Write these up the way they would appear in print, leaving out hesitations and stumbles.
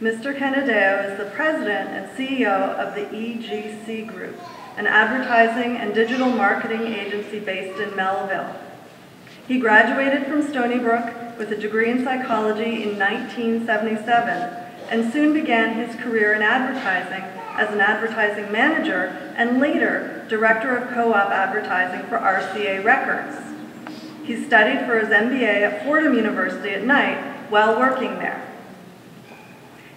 Mr. Canadeo is the president and CEO of the EGC Group, an advertising and digital marketing agency based in Melville. He graduated from Stony Brook with a degree in psychology in 1977 and soon began his career in advertising as an advertising manager and later director of co-op advertising for RCA Records. He studied for his MBA at Fordham University at night while working there.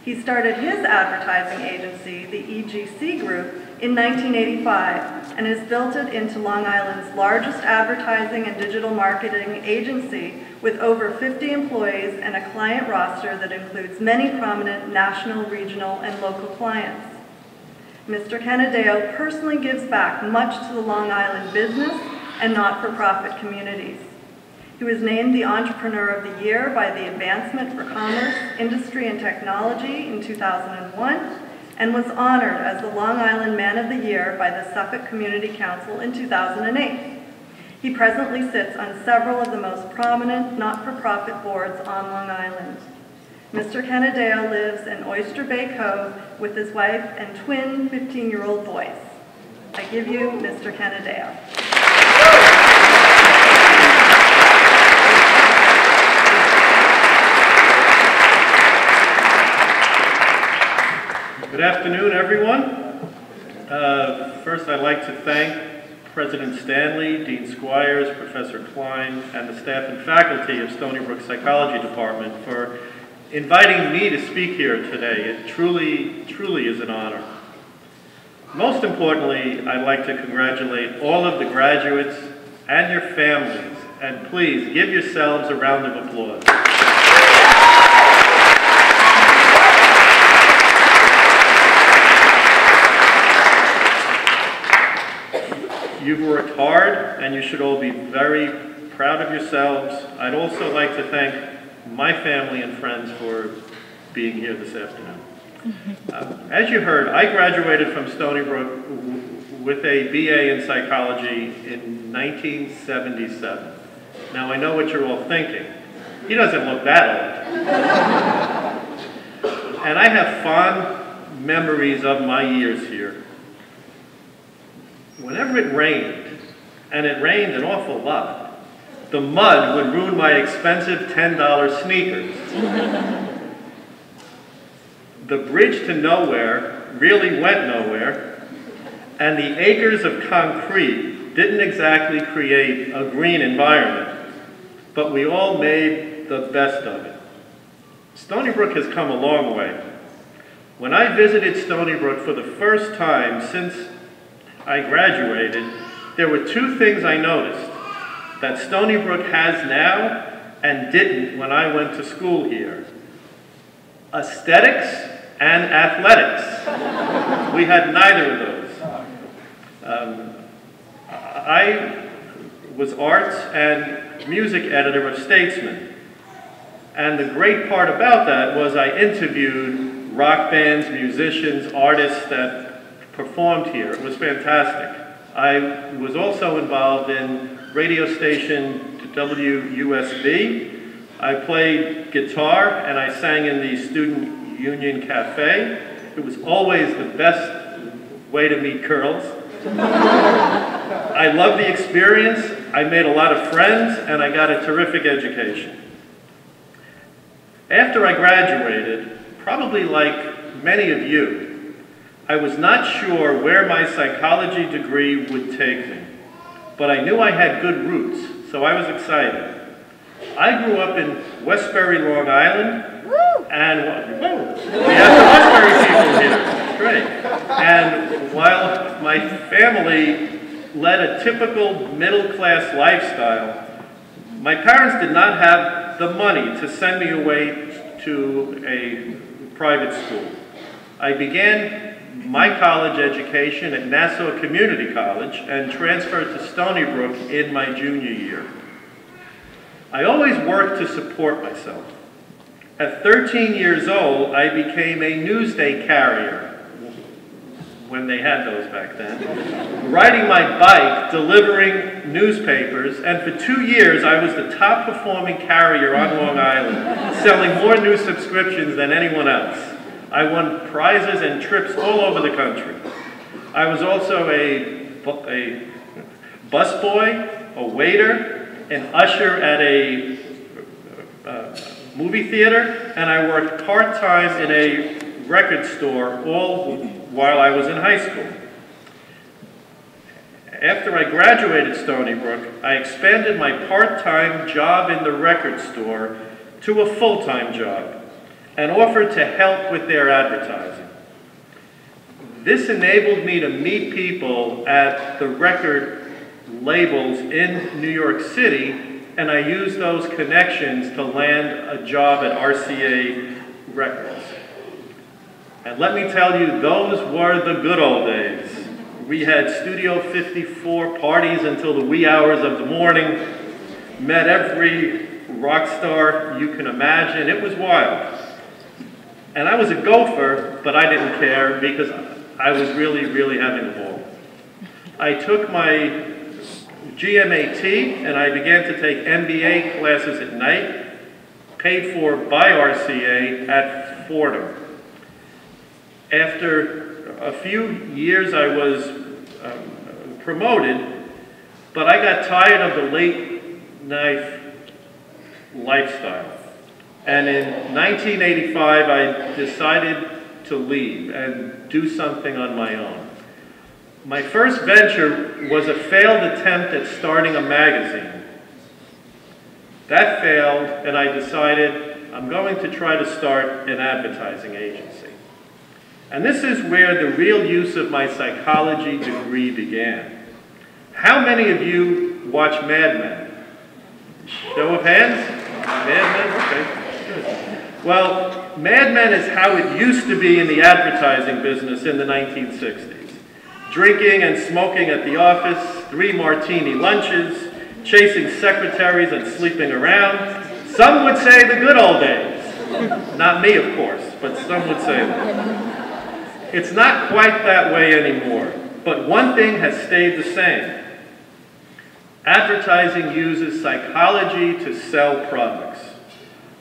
He started his advertising agency, the EGC Group, in 1985 and has built it into Long Island's largest advertising and digital marketing agency with over 50 employees and a client roster that includes many prominent national, regional, and local clients. Mr. Canadeo personally gives back much to the Long Island business and not-for-profit communities. He was named the Entrepreneur of the Year by the Advancement for Commerce, Industry, and Technology in 2001 and was honored as the Long Island Man of the Year by the Suffolk Community Council in 2008. He presently sits on several of the most prominent not-for-profit boards on Long Island. Mr. Canadeo lives in Oyster Bay Cove with his wife and twin 15-year-old boys. I give you Mr. Canadeo. Good afternoon, everyone. First, I'd like to thank President Stanley, Dean Squires, Professor Klein, and the staff and faculty of Stony Brook Psychology Department for inviting me to speak here today. It truly is an honor. Most importantly, I'd like to congratulate all of the graduates and your families, and please give yourselves a round of applause. You've worked hard, and you should all be very proud of yourselves. I'd also like to thank my family and friends for being here this afternoon. As you heard, I graduated from Stony Brook with a BA in psychology in 1977. Now, I know what you're all thinking. He doesn't look that old. And I have fond memories of my years here. Whenever it rained, and it rained an awful lot, the mud would ruin my expensive $10 sneakers. The bridge to nowhere really went nowhere, and the acres of concrete didn't exactly create a green environment, but we all made the best of it. Stony Brook has come a long way. When I visited Stony Brook for the first time since I graduated, there were two things I noticed that Stony Brook has now and didn't when I went to school here: aesthetics and athletics. We had neither of those. I was arts and music editor of Statesman, and the great part about that was I interviewed rock bands, musicians, artists that performed here. It was fantastic. I was also involved in radio station WUSB. I played guitar and I sang in the Student Union Cafe. It was always the best way to meet girls. I loved the experience. I made a lot of friends and I got a terrific education. After I graduated, probably like many of you, I was not sure where my psychology degree would take me, but I knew I had good roots, so I was excited. I grew up in Westbury, Long Island, and we have the Westbury people here, that's great. And while my family led a typical middle-class lifestyle, my parents did not have the money to send me away to a private school. I began my college education at Nassau Community College and transferred to Stony Brook in my junior year. I always worked to support myself. At 13 years old, I became a newsday carrier, when they had those back then, riding my bike, delivering newspapers, and for 2 years I was the top performing carrier on Long Island, selling more new subscriptions than anyone else. I won prizes and trips all over the country. I was also a busboy, a waiter, an usher at a movie theater, and I worked part-time in a record store all while I was in high school. After I graduated Stony Brook, I expanded my part-time job in the record store to a full-time job and offered to help with their advertising. This enabled me to meet people at the record labels in New York City, and I used those connections to land a job at RCA Records. And let me tell you, those were the good old days. We had Studio 54 parties until the wee hours of the morning, met every rock star you can imagine. It was wild. And I was a gopher, but I didn't care because I was really, really having a ball. I took my GMAT and I began to take MBA classes at night, paid for by RCA at Fordham. After a few years I was promoted, but I got tired of the late night lifestyle. And in 1985 I decided to leave and do something on my own. My first venture was a failed attempt at starting a magazine. That failed, and I decided I'm going to try to start an advertising agency. And this is where the real use of my psychology degree began. How many of you watch Mad Men? Show of hands? Mad Men? Okay, good. Well, Mad Men is how it used to be in the advertising business in the 1960s. Drinking and smoking at the office, 3 martini lunches, chasing secretaries and sleeping around. Some would say the good old days. Not me, of course, but some would say that. It's not quite that way anymore, but one thing has stayed the same. Advertising uses psychology to sell products.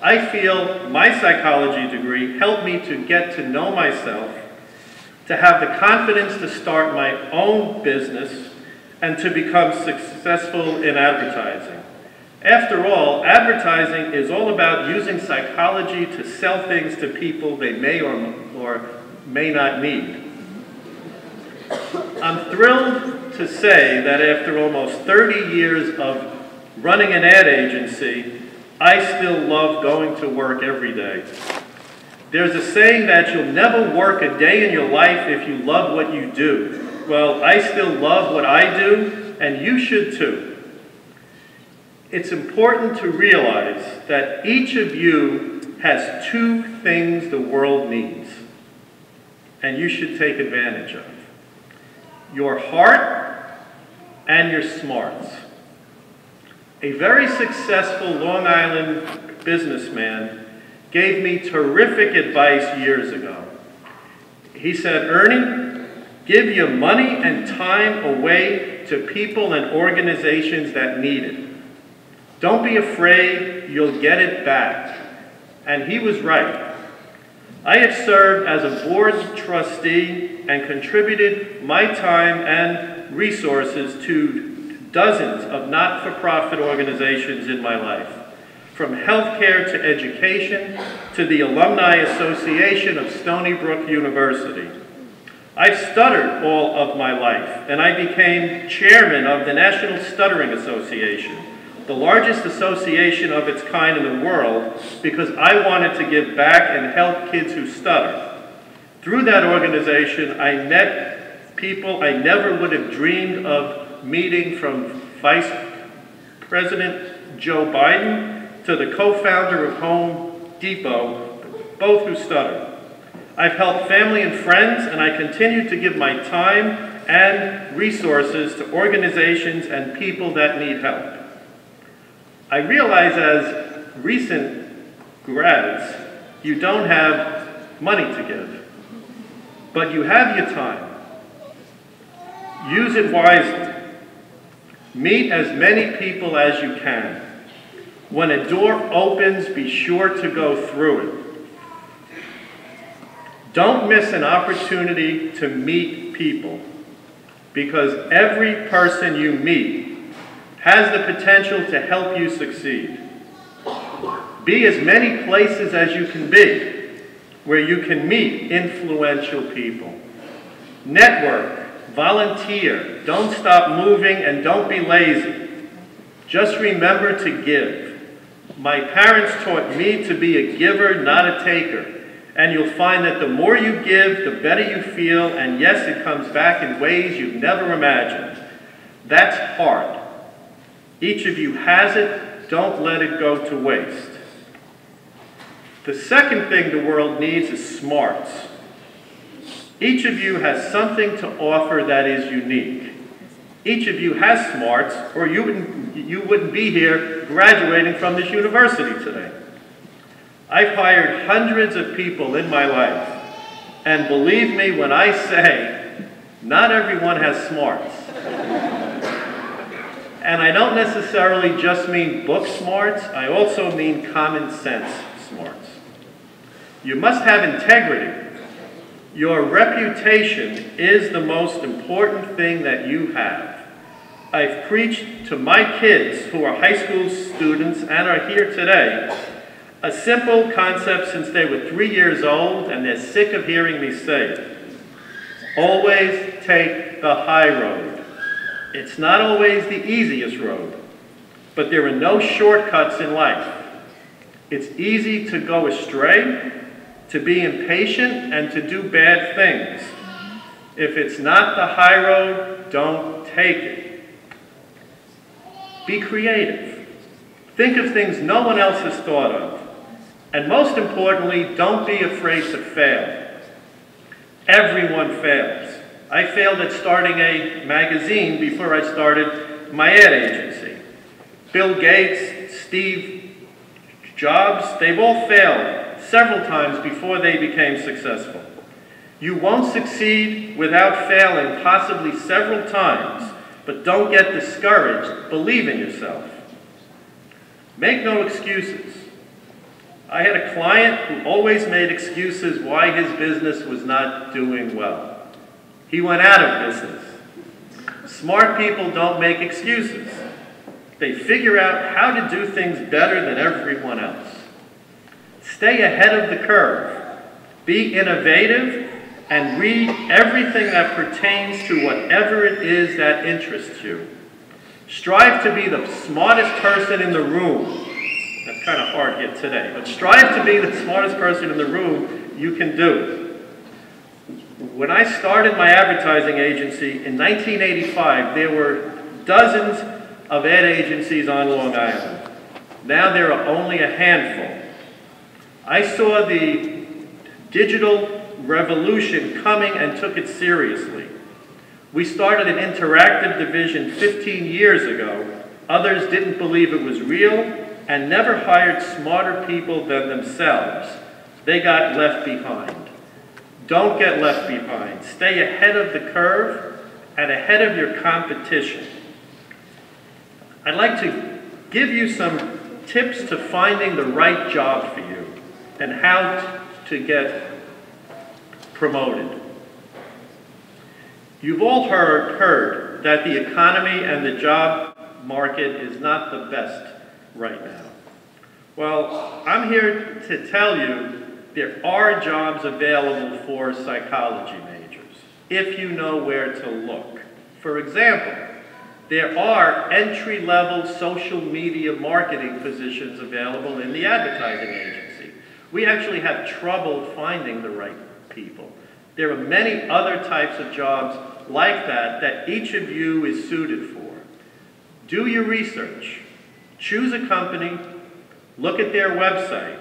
I feel my psychology degree helped me to get to know myself, to have the confidence to start my own business, and to become successful in advertising. After all, advertising is all about using psychology to sell things to people they may or may not need. I'm thrilled to say that after almost 30 years of running an ad agency, I still love going to work every day. There's a saying that you'll never work a day in your life if you love what you do. Well, I still love what I do, and you should too. It's important to realize that each of you has 2 things the world needs, and you should take advantage of: your heart and your smarts. A very successful Long Island businessman gave me terrific advice years ago. He said, "Ernie, give your money and time away to people and organizations that need it. Don't be afraid, you'll get it back." And he was right. I have served as a board trustee and contributed my time and resources to dozens of not-for-profit organizations in my life, from healthcare to education to the Alumni Association of Stony Brook University. I've stuttered all of my life, and I became chairman of the National Stuttering Association, the largest association of its kind in the world, because I wanted to give back and help kids who stutter. Through that organization, I met people I never would have dreamed of meeting, from Vice President Joe Biden to the co-founder of Home Depot, both who stutter. I've helped family and friends, and I continue to give my time and resources to organizations and people that need help. I realize as recent grads, you don't have money to give, but you have your time. Use it wisely. Meet as many people as you can. When a door opens, be sure to go through it. Don't miss an opportunity to meet people, because every person you meet has the potential to help you succeed. Be as many places as you can be where you can meet influential people. Network, volunteer, don't stop moving, and don't be lazy. Just remember to give. My parents taught me to be a giver, not a taker. And you'll find that the more you give, the better you feel, and yes, it comes back in ways you've never imagined. That's hard. Each of you has it. Don't let it go to waste. The second thing the world needs is smarts. Each of you has something to offer that is unique. Each of you has smarts, or you wouldn't be here graduating from this university today. I've hired hundreds of people in my life, and believe me when I say, not everyone has smarts. And I don't necessarily just mean book smarts, I also mean common sense smarts. You must have integrity. Your reputation is the most important thing that you have. I've preached to my kids who are high school students and are here today a simple concept since they were 3 years old, and they're sick of hearing me say it. Always take the high road. It's not always the easiest road, but there are no shortcuts in life. It's easy to go astray, to be impatient, and to do bad things. If it's not the high road, don't take it. Be creative. Think of things no one else has thought of. And most importantly, don't be afraid to fail. Everyone fails. I failed at starting a magazine before I started my ad agency. Bill Gates, Steve Jobs, they've all failed several times before they became successful. You won't succeed without failing possibly several times, but don't get discouraged. Believe in yourself. Make no excuses. I had a client who always made excuses why his business was not doing well. He went out of business. Smart people don't make excuses. They figure out how to do things better than everyone else. Stay ahead of the curve. Be innovative and read everything that pertains to whatever it is that interests you. Strive to be the smartest person in the room. That's kind of hard here today, but strive to be the smartest person in the room you can do. When I started my advertising agency in 1985, there were dozens of ad agencies on Long Island. Now there are only a handful. I saw the digital revolution coming and took it seriously. We started an interactive division 15 years ago. Others didn't believe it was real and never hired smarter people than themselves. They got left behind. Don't get left behind. Stay ahead of the curve and ahead of your competition. I'd like to give you some tips to finding the right job for you and how to get promoted. You've all heard that the economy and the job market is not the best right now. Well, I'm here to tell you there are jobs available for psychology majors, if you know where to look. For example, there are entry-level social media marketing positions available in the advertising agency. We actually have trouble finding the right people. There are many other types of jobs like that each of you is suited for. Do your research. Choose a company, look at their website,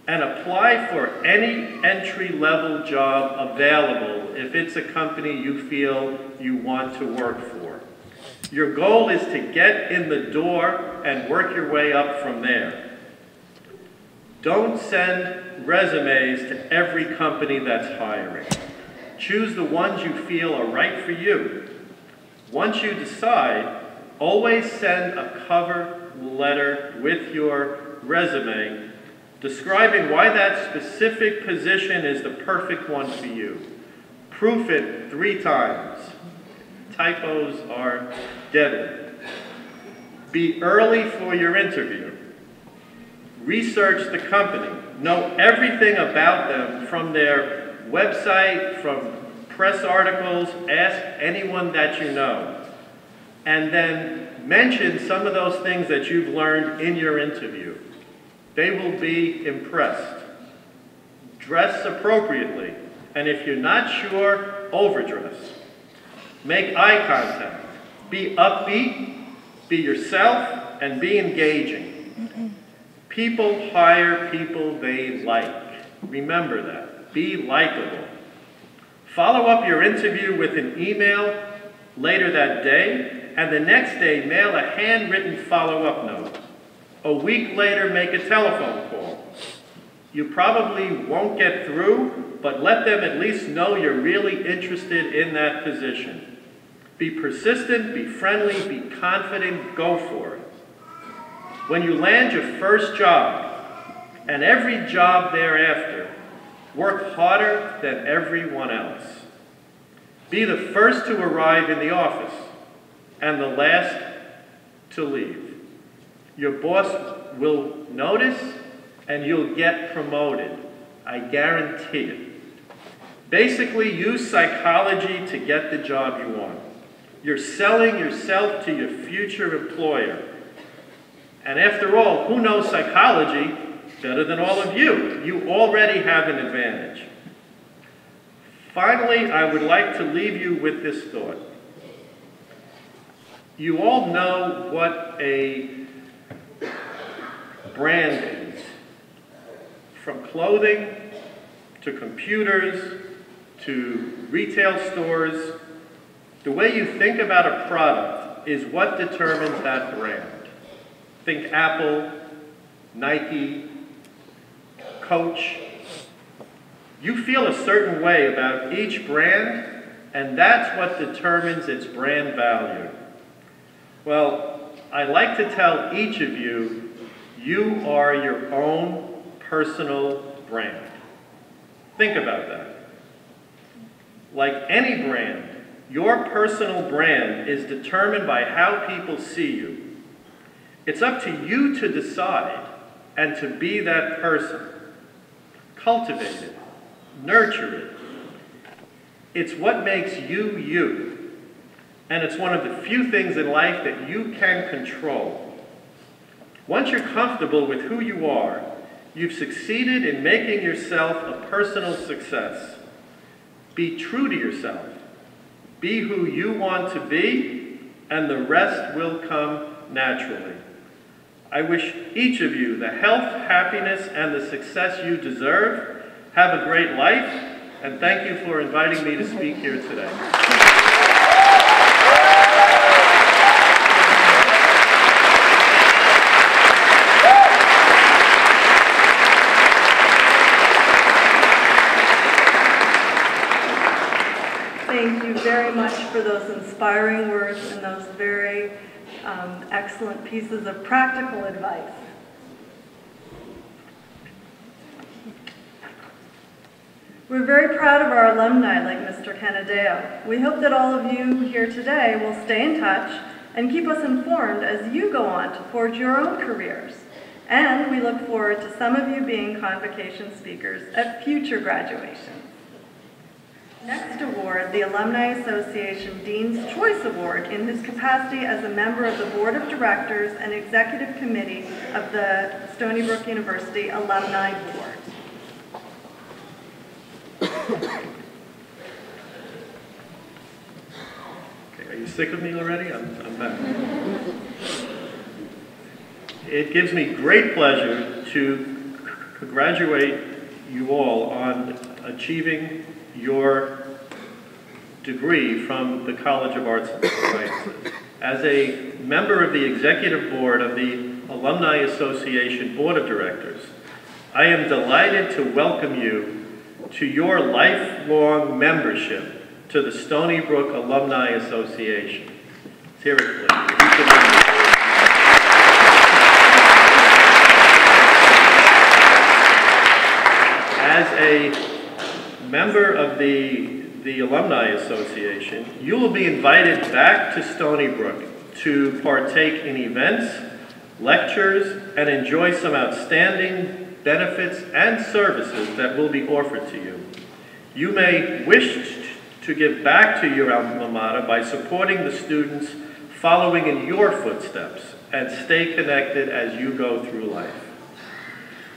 and apply for any entry-level job available if it's a company you feel you want to work for. Your goal is to get in the door and work your way up from there. Don't send resumes to every company that's hiring. Choose the ones you feel are right for you. Once you decide, always send a cover letter with your resume describing why that specific position is the perfect one for you. Proof it 3 times. Typos are deadly. Be early for your interview. Research the company. Know everything about them from their website, from press articles. Ask anyone that you know. And then mention some of those things that you've learned in your interview. They will be impressed. Dress appropriately. And if you're not sure, overdress. Make eye contact. Be upbeat, be yourself, and be engaging. People hire people they like. Remember that. Be likable. Follow up your interview with an email later that day, and the next day mail a handwritten follow-up note. A week later, make a telephone call. You probably won't get through, but let them at least know you're really interested in that position. Be persistent, be friendly, be confident, go for it. When you land your first job, and every job thereafter, work harder than everyone else. Be the first to arrive in the office, and the last to leave. Your boss will notice, and you'll get promoted. I guarantee it. Basically, use psychology to get the job you want. You're selling yourself to your future employer. And after all, who knows psychology better than all of you? You already have an advantage. Finally, I would like to leave you with this thought. You all know what a brand is. From clothing, to computers, to retail stores, the way you think about a product is what determines that brand. Think Apple, Nike, Coach. You feel a certain way about each brand, and that's what determines its brand value. Well, I like to tell each of you, you are your own personal brand. Think about that. Like any brand, your personal brand is determined by how people see you. It's up to you to decide and to be that person. Cultivate it. Nurture it. It's what makes you, you. And it's one of the few things in life that you can control. Once you're comfortable with who you are, you've succeeded in making yourself a personal success. Be true to yourself. Be who you want to be, and the rest will come naturally. I wish each of you the health, happiness, and the success you deserve. Have a great life, and thank you for inviting me to speak here today. Thank you very much for those inspiring words and those very excellent pieces of practical advice. We're very proud of our alumni like Mr. Canadeo. We hope that all of you here today will stay in touch and keep us informed as you go on to forge your own careers. And we look forward to some of you being convocation speakers at future graduations. Next award, the Alumni Association Dean's Choice Award in his capacity as a member of the Board of Directors and Executive Committee of the Stony Brook University Alumni Board. Okay, are you sick of me already? I'm back. It gives me great pleasure to congratulate you all on achieving your degree from the College of Arts and Sciences. As a member of the Executive Board of the Alumni Association Board of Directors, I am delighted to welcome you to your lifelong membership to the Stony Brook Alumni Association. Let's hear it, please. a member of the Alumni Association, you will be invited back to Stony Brook to partake in events, lectures, and enjoy some outstanding benefits and services that will be offered to you. You may wish to give back to your alma mater by supporting the students following in your footsteps and stay connected as you go through life.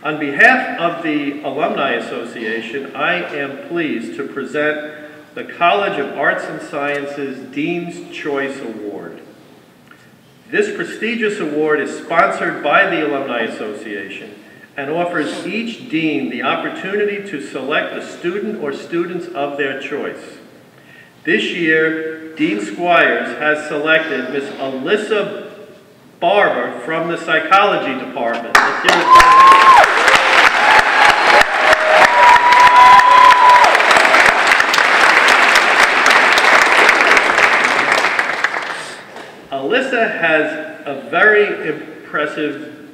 On behalf of the Alumni Association, I am pleased to present the College of Arts and Sciences Dean's Choice Award. This prestigious award is sponsored by the Alumni Association and offers each dean the opportunity to select a student or students of their choice. This year, Dean Squires has selected Ms. Alyssa Barber from the Psychology Department. Let's hear it for her. Alyssa has a very impressive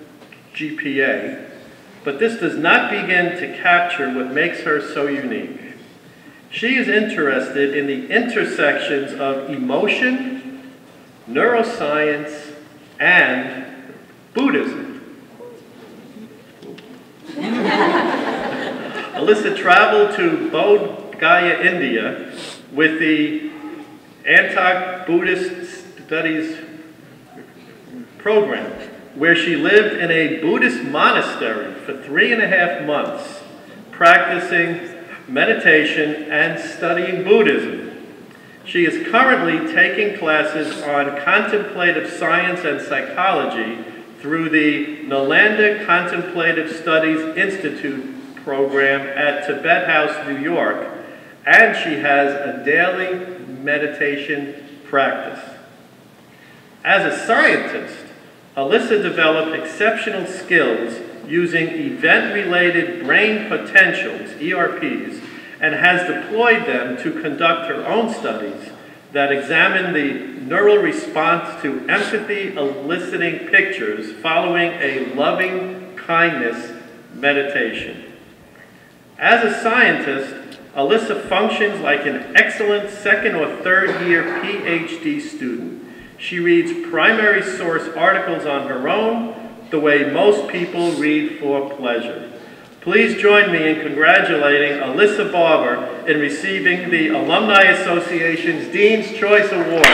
GPA, but this does not begin to capture what makes her so unique. She is interested in the intersections of emotion, neuroscience, and Buddhism. Alyssa traveled to Bodh Gaya, India with the Anti-Buddhist Studies program, where she lived in a Buddhist monastery for 3.5 months, practicing meditation and studying Buddhism. She is currently taking classes on contemplative science and psychology through the Nalanda Contemplative Studies Institute program at Tibet House, New York, and she has a daily meditation practice. As a scientist, Alyssa developed exceptional skills using event-related brain potentials, ERPs, and has deployed them to conduct her own studies that examine the neural response to empathy-eliciting pictures following a loving kindness meditation. As a scientist, Alyssa functions like an excellent second or third year PhD student. She reads primary source articles on her own, the way most people read for pleasure. Please join me in congratulating Alyssa Barber in receiving the Alumni Association's Dean's Choice Award.